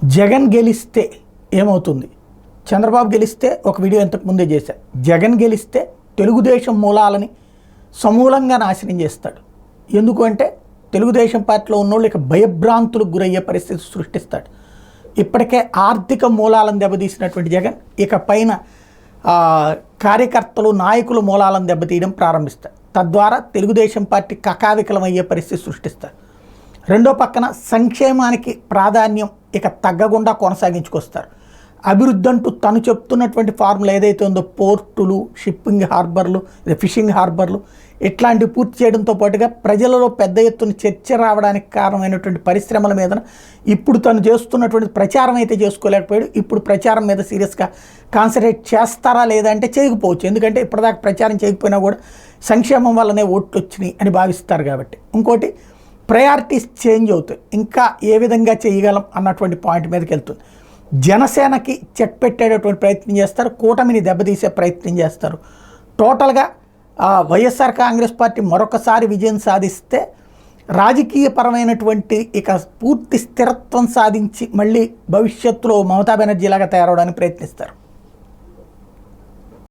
జగన్ గెలిస్తే ఏమవుతుంది? చంద్రబాబు గెలిస్తే ఒక వీడియో ఇంతకు ముందే చేశా. జగన్ గెలిస్తే తెలుగుదేశం మూలాలని సమూలంగా నాశనం చేస్తాడు. ఎందుకు అంటే తెలుగుదేశం పార్టీలో ఉన్నోళ్ళు ఇక భయభ్రాంతులకు గురయ్యే పరిస్థితి సృష్టిస్తాడు. ఇప్పటికే ఆర్థిక మూలాలను దెబ్బతీసినటువంటి జగన్ ఇక పైన కార్యకర్తలు నాయకులు మూలాలను దెబ్బతీయడం ప్రారంభిస్తారు. తద్వారా తెలుగుదేశం పార్టీ కకావికలమయ్యే పరిస్థితి సృష్టిస్తారు. రెండో పక్కన సంక్షేమానికి ప్రాధాన్యం ఇక తగ్గకుండా కొనసాగించుకొస్తారు. అభివృద్ధి అంటూ తను చెప్తున్నటువంటి ఫార్ములా ఏదైతే ఉందో పోర్టులు, షిప్పింగ్ హార్బర్లు, ఫిషింగ్ హార్బర్లు ఇట్లాంటివి పూర్తి చేయడంతో పాటుగా ప్రజలలో పెద్ద ఎత్తున చర్చ రావడానికి కారణమైనటువంటి పరిశ్రమల మీద ఇప్పుడు తను చేస్తున్నటువంటి ప్రచారం అయితే చేసుకోలేకపోయాడు. ఇప్పుడు ప్రచారం మీద సీరియస్గా కాన్సన్ట్రేట్ చేస్తారా లేదా అంటే చేయకపోవచ్చు. ఎందుకంటే ఇప్పటిదాకా ప్రచారం చేయకపోయినా కూడా సంక్షేమం వల్లనే ఓట్లు వచ్చినాయి అని భావిస్తారు కాబట్టి. ఇంకోటి ప్రయారిటీస్ చేంజ్ అవుతాయి. ఇంకా ఏ విధంగా చేయగలం అన్నటువంటి పాయింట్ మీదకి వెళ్తుంది. జనసేనకి చెక్ పెట్టేటటువంటి ప్రయత్నం చేస్తారు, కూటమిని దెబ్బతీసే ప్రయత్నం చేస్తారు. టోటల్గా వైఎస్ఆర్ కాంగ్రెస్ పార్టీ మరొకసారి విజయం సాధిస్తే రాజకీయపరమైనటువంటి ఇక పూర్తి స్థిరత్వం సాధించి మళ్ళీ భవిష్యత్తులో మమతా బెనర్జీ లాగా తయారవడానికి ప్రయత్నిస్తారు.